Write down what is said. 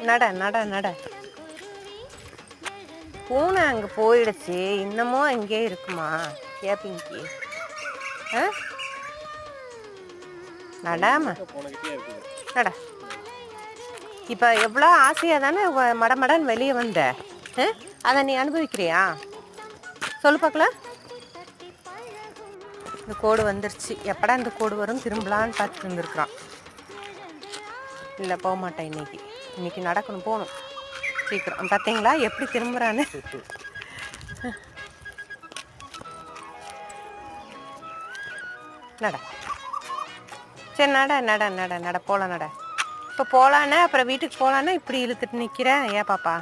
நட நட நட. பூனை அங்கே போயிடுச்சு, இன்னமும் அங்கே இருக்குமா கேப்பிங்கி? நடாம நட. இப்போ எவ்வளோ ஆசையாக தானே மடமடன்னு வெளியே வந்த, அதை நீ அனுபவிக்கிறியா? சொல்லு பார்க்கலாம். இந்த கோடு வந்துருச்சு, எப்படா இந்த கோடு வரும் திரும்பலான்னு பார்த்துட்டு இருந்துருக்குறான். இல்லை, போக மாட்டேன் இன்னைக்கு நடக்கணும், போகணும் சீக்கிரம். பார்த்தீங்களா எப்படி திரும்புறான்னு? நட. சரி நட நட நட நட, போகலாம் நட. இப்போ போகலான்னு, அப்புறம் வீட்டுக்கு போகலான்னா இப்படி இழுத்துட்டு நிற்கிறேன். ஏன் பாப்பா?